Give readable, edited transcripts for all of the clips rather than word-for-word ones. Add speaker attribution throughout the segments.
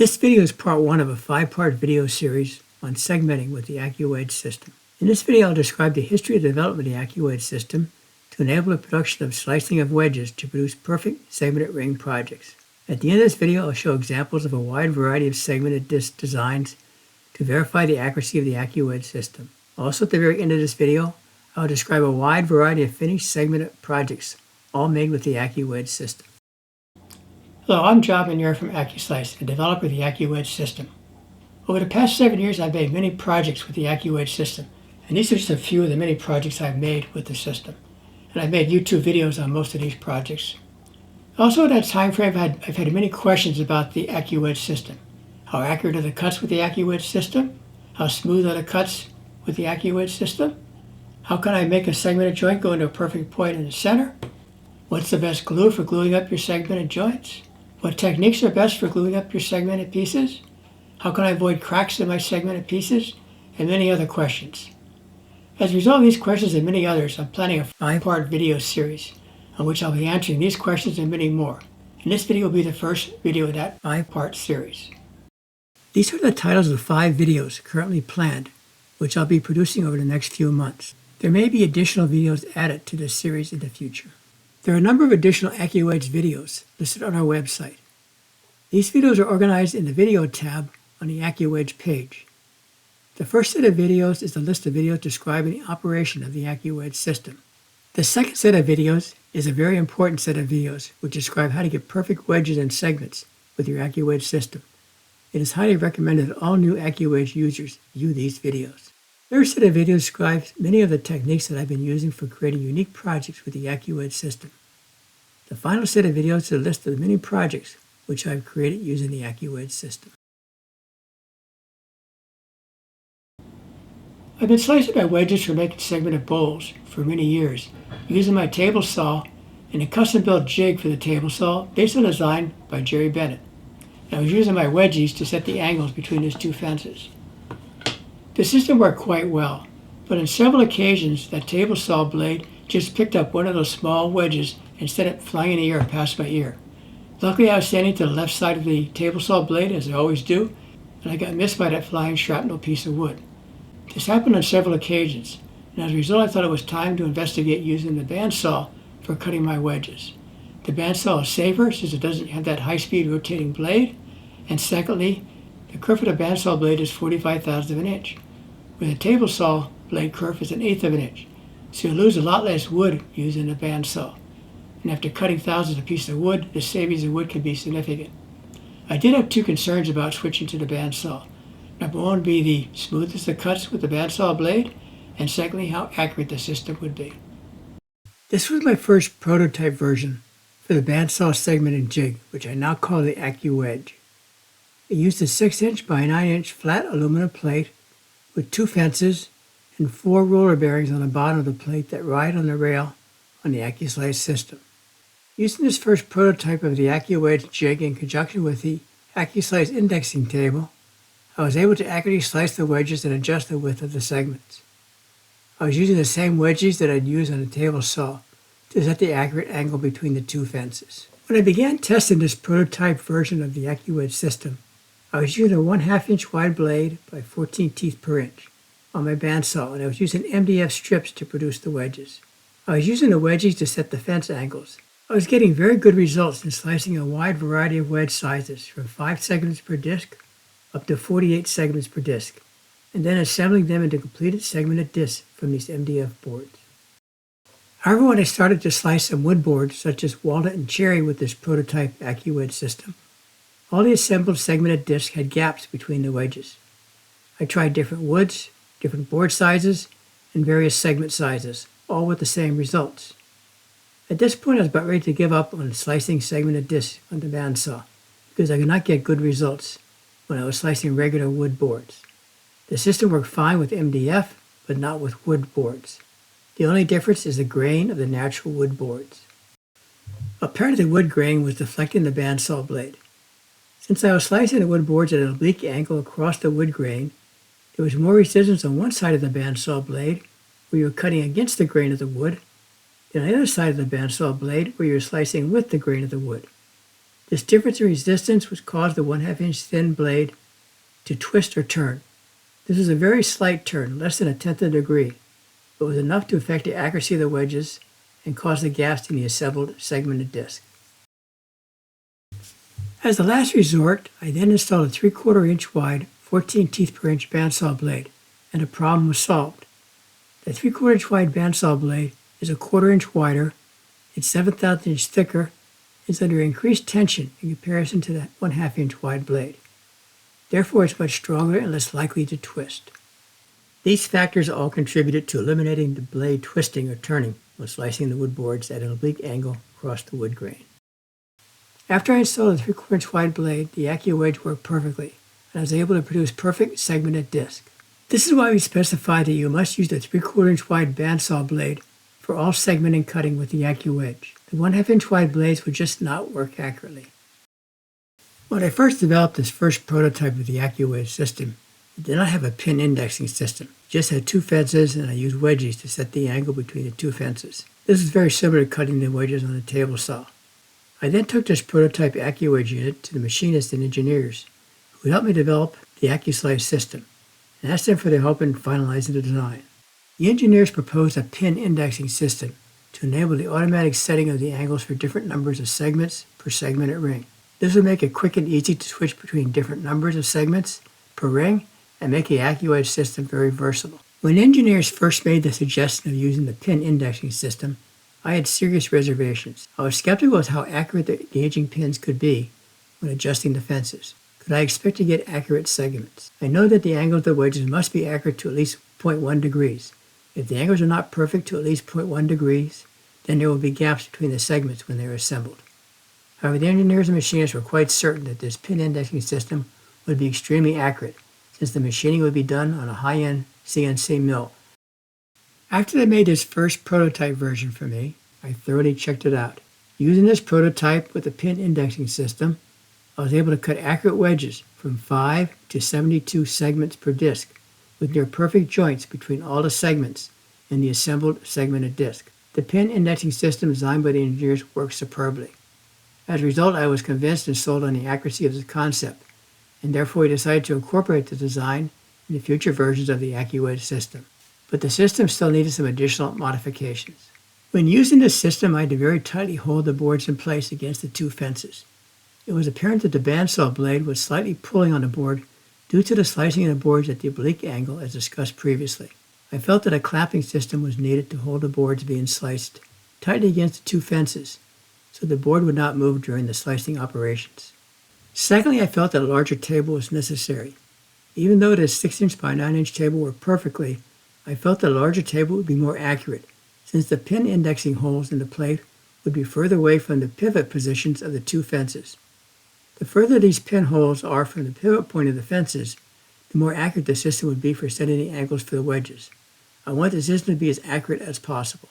Speaker 1: This video is part one of a 5-part video series on segmenting with the Accu-Wedge system. In this video, I'll describe the history of the development of the Accu-Wedge system to enable the production of slicing of wedges to produce perfect segmented ring projects. At the end of this video, I'll show examples of a wide variety of segmented disc designs to verify the accuracy of the Accu-Wedge system. Also, at the very end of this video, I'll describe a wide variety of finished segmented projects, all made with the Accu-Wedge system. Hello, I'm John Manier from Accu-Slice, a developer of the Accu-Wedge system. Over the past 7 years, I've made many projects with the Accu-Wedge system, and these are just a few of the many projects I've made with the system. And I've made YouTube videos on most of these projects. Also, in that time frame, I've had many questions about the Accu-Wedge system. How accurate are the cuts with the Accu-Wedge system? How smooth are the cuts with the Accu-Wedge system? How can I make a segmented joint go into a perfect point in the center? What's the best glue for gluing up your segmented joints? What techniques are best for gluing up your segmented pieces? How can I avoid cracks in my segmented pieces? And many other questions. As a result of these questions and many others, I'm planning a 5-part video series on which I'll be answering these questions and many more. And this video will be the first video of that 5-part series. These are the titles of 5 videos currently planned, which I'll be producing over the next few months. There may be additional videos added to this series in the future. There are a number of additional Accu-Wedge videos listed on our website. These videos are organized in the Video tab on the Accu-Wedge page. The first set of videos is a list of videos describing the operation of the Accu-Wedge system. The second set of videos is a very important set of videos which describe how to get perfect wedges and segments with your Accu-Wedge system. It is highly recommended that all new Accu-Wedge users view these videos. The third set of videos describes many of the techniques that I've been using for creating unique projects with the Accu-Wedge system. The final set of videos is a list of the many projects which I've created using the Accu-Wedge system. I've been slicing my wedges for making segmented bowls for many years, using my table saw and a custom-built jig for the table saw based on a design by Jerry Bennett. And I was using my wedges to set the angles between these two fences. The system worked quite well, but on several occasions that table saw blade just picked up one of those small wedges and sent it flying in the air past my ear. Luckily, I was standing to the left side of the table saw blade, as I always do, and I got missed by that flying shrapnel piece of wood. This happened on several occasions, and as a result, I thought it was time to investigate using the bandsaw for cutting my wedges. The bandsaw is safer since it doesn't have that high-speed rotating blade, and secondly, the kerf of the bandsaw blade is 45/1000 of an inch, where the table saw blade kerf is 1/8 of an inch, so you lose a lot less wood using the bandsaw. And after cutting thousands of pieces of wood, the savings of wood can be significant. I did have 2 concerns about switching to the bandsaw. Number 1 would be the smoothness of cuts with the bandsaw blade, and secondly, how accurate the system would be. This was my first prototype version for the bandsaw segmented jig, which I now call the Accu-Wedge. It used a 6-inch by 9-inch flat aluminum plate with 2 fences and 4 roller bearings on the bottom of the plate that ride on the rail on the Accu-Slice system. Using this first prototype of the Accu-Wedge jig in conjunction with the Accu-Slice indexing table, I was able to accurately slice the wedges and adjust the width of the segments. I was using the same wedges that I'd use on a table saw to set the accurate angle between the 2 fences. When I began testing this prototype version of the Accu-Wedge system, I was using a 1/2 inch wide blade by 14 teeth per inch on my bandsaw, and I was using MDF strips to produce the wedges. I was using the wedges to set the fence angles. I was getting very good results in slicing a wide variety of wedge sizes from 5 segments per disc up to 48 segments per disc, and then assembling them into completed segmented discs from these MDF boards. However, when I started to slice some wood boards such as walnut and cherry with this prototype Accu-Wedge system, all the assembled segmented discs had gaps between the wedges. I tried different woods, different board sizes, and various segment sizes, all with the same results. At this point, I was about ready to give up on slicing segmented discs on the bandsaw because I could not get good results when I was slicing regular wood boards. The system worked fine with MDF, but not with wood boards. The only difference is the grain of the natural wood boards. Apparently, the wood grain was deflecting the bandsaw blade. Since I was slicing the wood boards at an oblique angle across the wood grain, there was more resistance on one side of the bandsaw blade, where you were cutting against the grain of the wood, than on the other side of the bandsaw blade, where you were slicing with the grain of the wood. This difference in resistance would cause the 1/2 inch thin blade to twist or turn. This was a very slight turn, less than 1/10 of a degree, but was enough to affect the accuracy of the wedges and cause the gaps in the assembled segmented disc. As a last resort, I then installed a 3/4 inch wide, 14 teeth per inch bandsaw blade, and the problem was solved. The 3/4 inch wide bandsaw blade is a 1/4 inch wider, it's 7/10 inch thicker, is under increased tension in comparison to the 1/2 inch wide blade. Therefore, it's much stronger and less likely to twist. These factors all contributed to eliminating the blade twisting or turning when slicing the wood boards at an oblique angle across the wood grain. After I installed the 3/4 inch wide blade, the Accu-Wedge worked perfectly, and I was able to produce perfect segmented disc. This is why we specify that you must use the 3/4 inch wide bandsaw blade for all segmenting cutting with the Accu-Wedge. The 1/2 inch wide blades would just not work accurately. When I first developed this first prototype of the Accu-Wedge system, it did not have a pin indexing system. It just had 2 fences, and I used wedges to set the angle between the 2 fences. This is very similar to cutting the wedges on a table saw. I then took this prototype Accu-Wedge unit to the machinists and engineers who helped me develop the Accu-Slice system and asked them for their help in finalizing the design. The engineers proposed a pin indexing system to enable the automatic setting of the angles for different numbers of segments per segmented ring. This would make it quick and easy to switch between different numbers of segments per ring and make the Accu-Wedge system very versatile. When engineers first made the suggestion of using the pin indexing system, I had serious reservations. I was skeptical as how accurate the gauging pins could be when adjusting the fences. Could I expect to get accurate segments? I know that the angles of the wedges must be accurate to at least 0.1 degrees. If the angles are not perfect to at least 0.1 degrees, then there will be gaps between the segments when they are assembled. However, the engineers and machinists were quite certain that this pin indexing system would be extremely accurate, since the machining would be done on a high-end CNC mill. After they made this first prototype version for me, I thoroughly checked it out. Using this prototype with the pin indexing system, I was able to cut accurate wedges from 5 to 72 segments per disc, with near perfect joints between all the segments in the assembled segmented disc. The pin indexing system designed by the engineers worked superbly. As a result, I was convinced and sold on the accuracy of the concept, and therefore I decided to incorporate the design in the future versions of the Accu-Wedge system. But the system still needed some additional modifications. When using this system, I had to very tightly hold the boards in place against the 2 fences. It was apparent that the bandsaw blade was slightly pulling on the board due to the slicing of the boards at the oblique angle as discussed previously. I felt that a clamping system was needed to hold the boards being sliced tightly against the 2 fences so the board would not move during the slicing operations. Secondly, I felt that a larger table was necessary. Even though the 6-inch by 9-inch table worked perfectly, I felt that a larger table would be more accurate, since the pin indexing holes in the plate would be further away from the pivot positions of the 2 fences. The further these pin holes are from the pivot point of the fences, the more accurate the system would be for setting the angles for the wedges. I want the system to be as accurate as possible.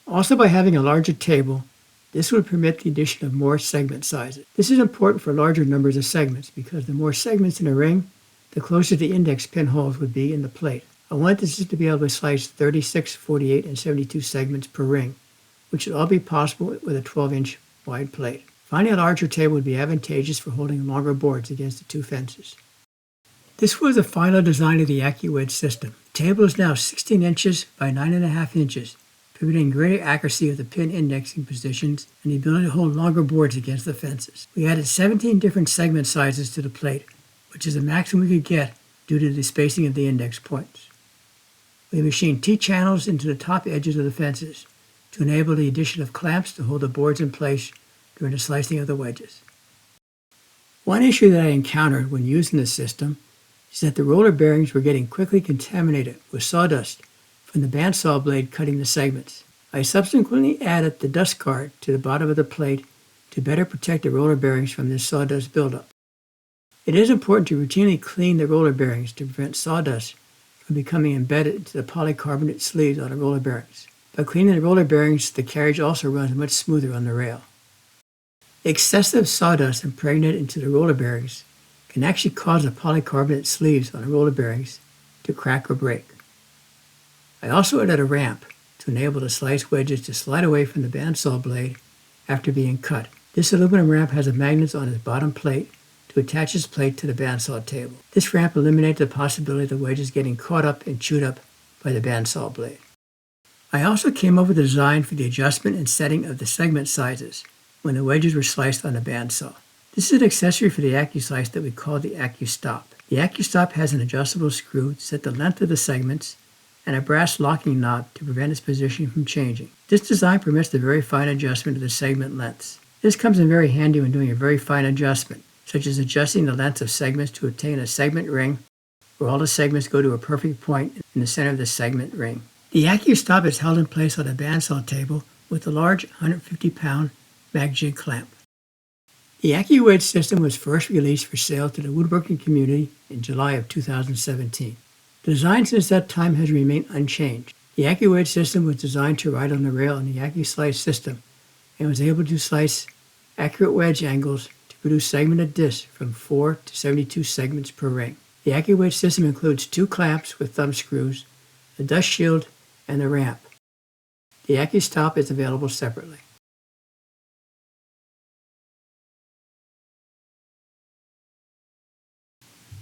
Speaker 1: Also, by having a larger table, this would permit the addition of more segment sizes. This is important for larger numbers of segments because the more segments in a ring, the closer the index pin holes would be in the plate. I want the system to be able to slice 36, 48, and 72 segments per ring, which would all be possible with a 12-inch wide plate. Finding a larger table would be advantageous for holding longer boards against the 2 fences. This was the final design of the Accu-Wedge system. The table is now 16 inches by 9.5 inches, permitting greater accuracy of the pin indexing positions and the ability to hold longer boards against the fences. We added 17 different segment sizes to the plate, which is the maximum we could get due to the spacing of the index points. We machined T-channels into the top edges of the fences to enable the addition of clamps to hold the boards in place during the slicing of the wedges. One issue that I encountered when using the system is that the roller bearings were getting quickly contaminated with sawdust from the bandsaw blade cutting the segments. I subsequently added the dust guard to the bottom of the plate to better protect the roller bearings from this sawdust buildup. It is important to routinely clean the roller bearings to prevent sawdust from becoming embedded into the polycarbonate sleeves on the roller bearings. By cleaning the roller bearings, the carriage also runs much smoother on the rail. Excessive sawdust impregnated into the roller bearings can actually cause the polycarbonate sleeves on the roller bearings to crack or break. I also added a ramp to enable the slice wedges to slide away from the bandsaw blade after being cut, This aluminum ramp has a magnet on its bottom plate to attach its plate to the bandsaw table. This ramp eliminates the possibility of the wedges getting caught up and chewed up by the bandsaw blade. I also came up with a design for the adjustment and setting of the segment sizes when the wedges were sliced on the bandsaw. This is an accessory for the Accu-Slice that we call the Accu-Stop. The Accu-Stop has an adjustable screw to set the length of the segments and a brass locking knob to prevent its position from changing. This design permits the very fine adjustment of the segment lengths. This comes in very handy when doing a very fine adjustment, such as adjusting the length of segments to obtain a segment ring where all the segments go to a perfect point in the center of the segment ring. The Accu-Stop is held in place on a bandsaw table with a large 150-pound mag jig clamp. The Accu-Wedge system was first released for sale to the woodworking community in July of 2017. The design since that time has remained unchanged. The Accu-Wedge system was designed to ride on the rail in the Accu-Slice system and was able to slice accurate wedge angles to produce segmented discs from 4 to 72 segments per ring. The Accu-Wedge system includes 2 clamps with thumb screws, a dust shield, and the ramp. The Accu-Stop is available separately.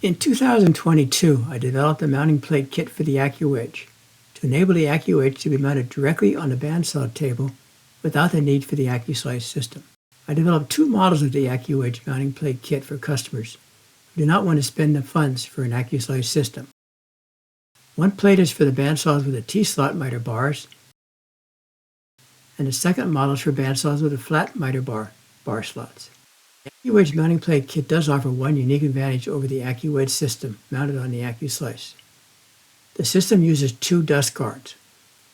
Speaker 1: In 2022, I developed a mounting plate kit for the Accu-Wedge to enable the Accu-Wedge to be mounted directly on the bandsaw table without the need for the Accu-Slice system. I developed 2 models of the Accu-Wedge mounting plate kit for customers who do not want to spend the funds for an Accu-Slice system. One plate is for the bandsaws with the T-slot miter bars, and the second model is for bandsaws with the flat miter bar slots. The Accu-Wedge mounting plate kit does offer one unique advantage over the Accu-Wedge system mounted on the Accu-Slice. The system uses 2 dust guards.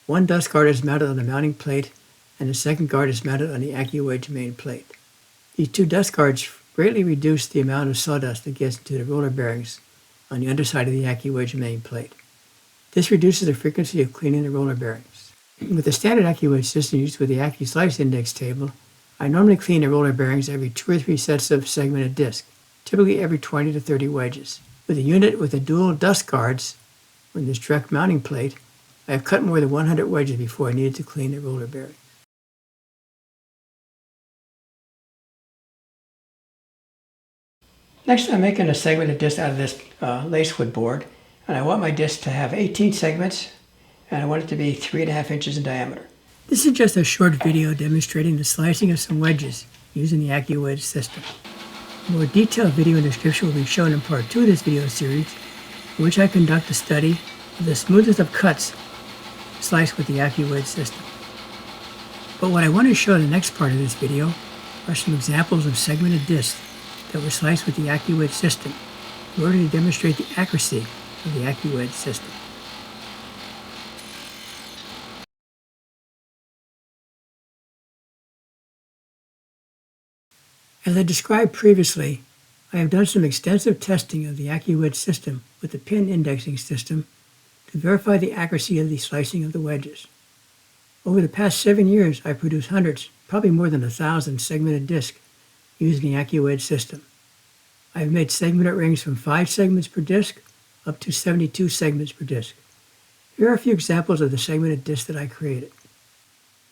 Speaker 1: One dust guard is mounted on the mounting plate, and the second guard is mounted on the Accu-Wedge main plate. These 2 dust guards greatly reduce the amount of sawdust that gets into the roller bearings on the underside of the Accu-Wedge main plate. This reduces the frequency of cleaning the roller bearings. With the standard Accu-Wedge system used with the Accu-Slice index table, I normally clean the roller bearings every 2 or 3 sets of segmented disc, typically every 20 to 30 wedges. With a unit with the dual dust guards, with this direct mounting plate, I have cut more than 100 wedges before I needed to clean the roller bearing. Next, I'm making a segmented disc out of this lacewood board, and I want my disc to have 18 segments, and I want it to be 3.5 inches in diameter. This is just a short video demonstrating the slicing of some wedges using the Accu-Wedge system. A more detailed video and description will be shown in part 2 of this video series, in which I conduct a study of the smoothest of cuts sliced with the Accu-Wedge system. But what I want to show in the next part of this video are some examples of segmented discs that were sliced with the Accu-Wedge system in order to demonstrate the accuracy of the Accu-Wedge system. As I described previously, I have done some extensive testing of the Accu-Wedge system with the pin indexing system to verify the accuracy of the slicing of the wedges. Over the past 7 years, I've produced hundreds, probably more than 1,000 segmented discs using the Accu-Wedge system. I have made segmented rings from 5 segments per disc up to 72 segments per disc. Here are a few examples of the segmented discs that I created.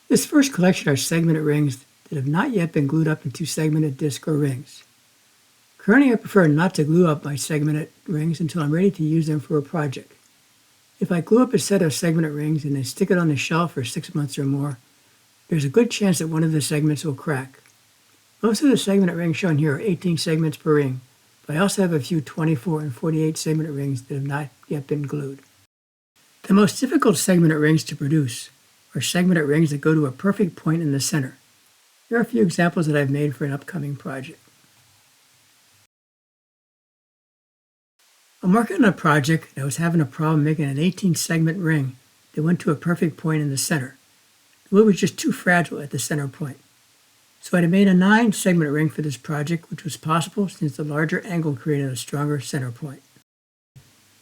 Speaker 1: This first collection are segmented rings that have not yet been glued up into segmented discs or rings. Currently, I prefer not to glue up my segmented rings until I'm ready to use them for a project. If I glue up a set of segmented rings and then stick it on the shelf for 6 months or more, there's a good chance that one of the segments will crack. Most of the segmented rings shown here are 18 segments per ring, but I also have a few 24 and 48 segmented rings that have not yet been glued. The most difficult segmented rings to produce are segmented rings that go to a perfect point in the center. Here are a few examples that I've made for an upcoming project. I'm working on a project that was having a problem making an 18 segment ring that went to a perfect point in the center. The wood was just too fragile at the center point. So I made a 9 segment ring for this project, which was possible since the larger angle created a stronger center point.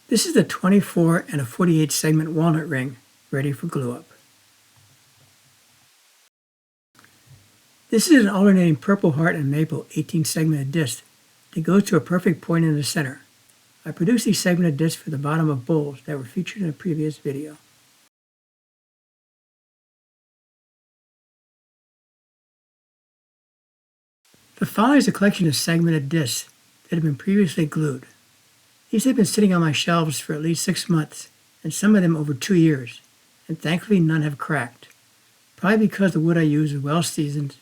Speaker 1: This is a 24 and a 48 segment walnut ring ready for glue up. This is an alternating purple heart and maple 18 segmented disc that goes to a perfect point in the center. I produced these segmented discs for the bottom of bowls that were featured in a previous video. The following is a collection of segmented discs that have been previously glued. These have been sitting on my shelves for at least 6 months, and some of them over 2 years, and thankfully none have cracked. Probably because the wood I use is well seasoned,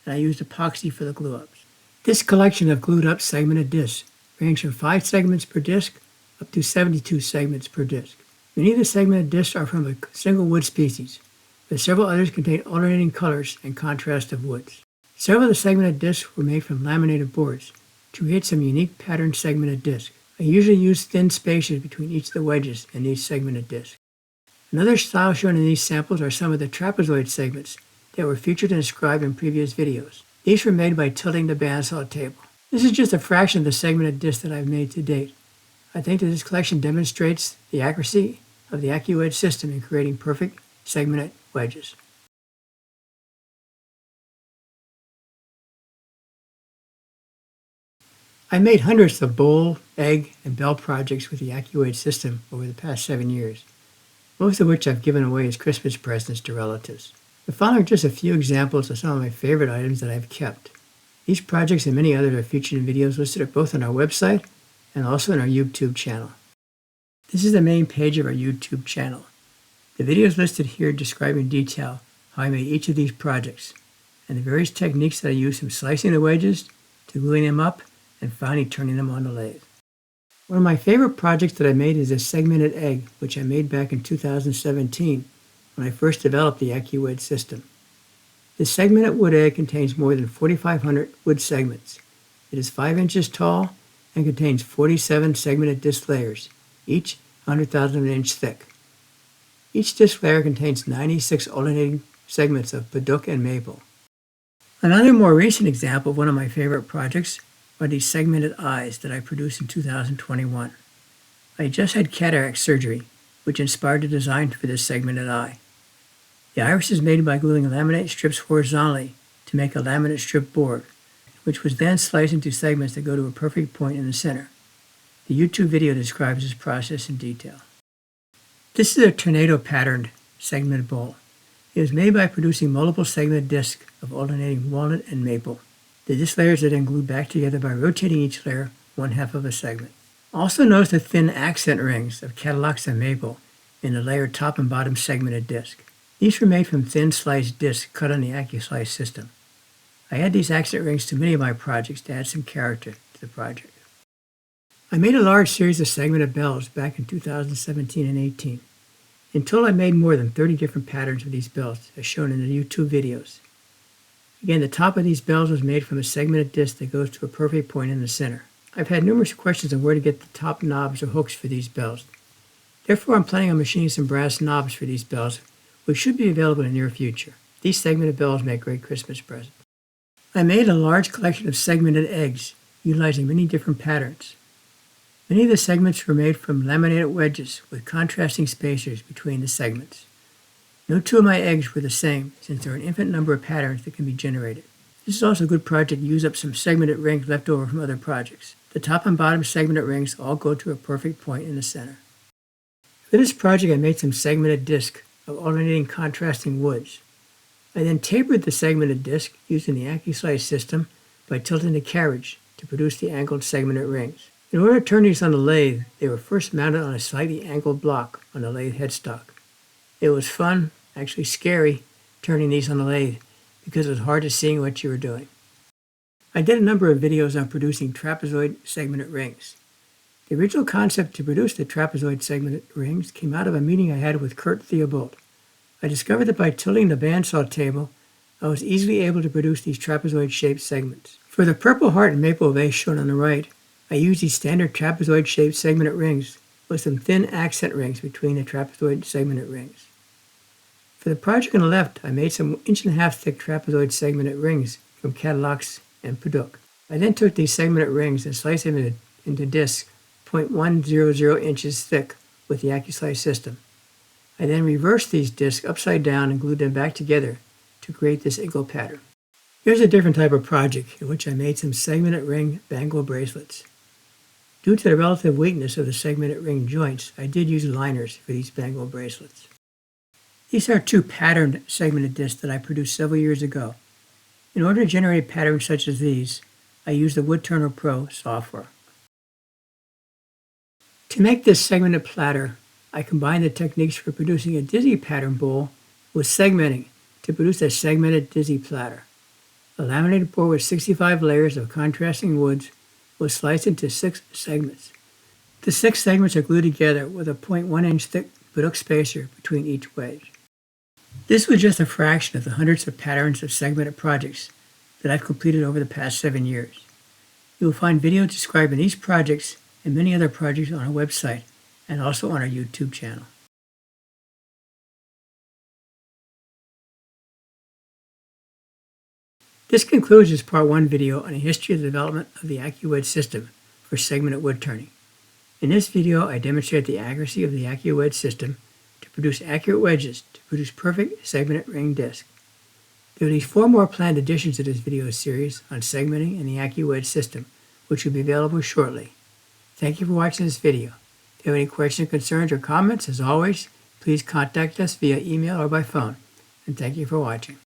Speaker 1: and I used epoxy for the glue-ups. This collection of glued up segmented discs range from 5 segments per disc up to 72 segments per disc. Many of the segmented discs are from a single wood species, but several others contain alternating colors and contrast of woods. Several of the segmented discs were made from laminated boards to create some unique patterned segmented discs. I usually use thin spaces between each of the wedges in these segmented discs. Another style shown in these samples are some of the trapezoid segments that were featured and described in previous videos. These were made by tilting the bandsaw table. This is just a fraction of the segmented discs that I've made to date. I think that this collection demonstrates the accuracy of the Accu-Wedge system in creating perfect segmented wedges. I made hundreds of bowl, egg, and bell projects with the Accu-Wedge system over the past 7 years, most of which I've given away as Christmas presents to relatives. The following are just a few examples of some of my favorite items that I've kept. These projects and many others are featured in videos listed both on our website and also on our YouTube channel. This is the main page of our YouTube channel. The videos listed here describe in detail how I made each of these projects and the various techniques that I use from slicing the wedges to gluing them up and finally turning them on the lathe. One of my favorite projects that I made is a segmented egg, which I made back in 2017 when I first developed the Accu-Wedge system. This segmented wood egg contains more than 4,500 wood segments. It is 5 inches tall and contains 47 segmented disc layers, each 100,000 of an inch thick. Each disc layer contains 96 alternating segments of padauk and maple. Another more recent example of one of my favorite projects are these segmented eyes that I produced in 2021. I just had cataract surgery, which inspired the design for this segmented eye. The iris is made by gluing laminate strips horizontally to make a laminate strip board, which was then sliced into segments that go to a perfect point in the center. The YouTube video describes this process in detail. This is a tornado patterned segmented bowl. It was made by producing multiple segmented discs of alternating walnut and maple. The disc layers are then glued back together by rotating each layer 1/2 of a segment. Also notice the thin accent rings of Cadillacs and maple in the layered top and bottom segmented disc. These were made from thin sliced discs cut on the Accu-Slice system. I add these accent rings to many of my projects to add some character to the project. I made a large series of segmented bells back in 2017 and 18. In total, I made more than 30 different patterns of these bells, as shown in the YouTube videos. Again, the top of these bells was made from a segmented disc that goes to a perfect point in the center. I've had numerous questions on where to get the top knobs or hooks for these bells. Therefore, I'm planning on machining some brass knobs for these bells, which should be available in the near future. These segmented bells make great Christmas presents. I made a large collection of segmented eggs, utilizing many different patterns. Many of the segments were made from laminated wedges with contrasting spacers between the segments. No two of my eggs were the same, since there are an infinite number of patterns that can be generated. This is also a good project to use up some segmented rings left over from other projects. The top and bottom segmented rings all go to a perfect point in the center. For this project, I made some segmented discs of alternating contrasting woods. I then tapered the segmented disc using the Accu-Slice system by tilting the carriage to produce the angled segmented rings. In order to turn these on the lathe, they were first mounted on a slightly angled block on the lathe headstock. It was fun, actually scary, turning these on the lathe because it was hard to see what you were doing. I did a number of videos on producing trapezoid segmented rings. The original concept to produce the trapezoid segmented rings came out of a meeting I had with Kurt Theobald. I discovered that by tilting the bandsaw table, I was easily able to produce these trapezoid-shaped segments. For the purple heart and maple vase shown on the right, I used these standard trapezoid-shaped segmented rings with some thin accent rings between the trapezoid segmented rings. For the project on the left, I made some 1.5-inch thick trapezoid segmented rings from Cadillacs and padauk. I then took these segmented rings and sliced them into discs 0.100 inches thick with the Accu-Slice system. I then reversed these discs upside down and glued them back together to create this eagle pattern. Here's a different type of project in which I made some segmented ring bangle bracelets. Due to the relative weakness of the segmented ring joints, I did use liners for these bangle bracelets. These are 2 patterned segmented discs that I produced several years ago. In order to generate patterns such as these, I use the Woodturner Pro software. To make this segmented platter, I combine the techniques for producing a dizzy pattern bowl with segmenting to produce a segmented dizzy platter. A laminated board with 65 layers of contrasting woods was sliced into 6 segments. The 6 segments are glued together with a 0.1 inch thick Biddle spacer between each wedge. This was just a fraction of the hundreds of patterns of segmented projects that I've completed over the past 7 years. You will find videos describing these projects and many other projects on our website and also on our YouTube channel. This concludes this Part 1 video on a history of the development of the Accu-Wedge system for segmented wood turning. In this video, I demonstrate the accuracy of the Accu-Wedge system to produce accurate wedges to produce perfect segmented ring disc. There are these 4 more planned additions to this video series on segmenting and the Accu-Wedge system, which will be available shortly. Thank you for watching this video. If you have any questions, concerns, or comments, as always, please contact us via email or by phone. And thank you for watching.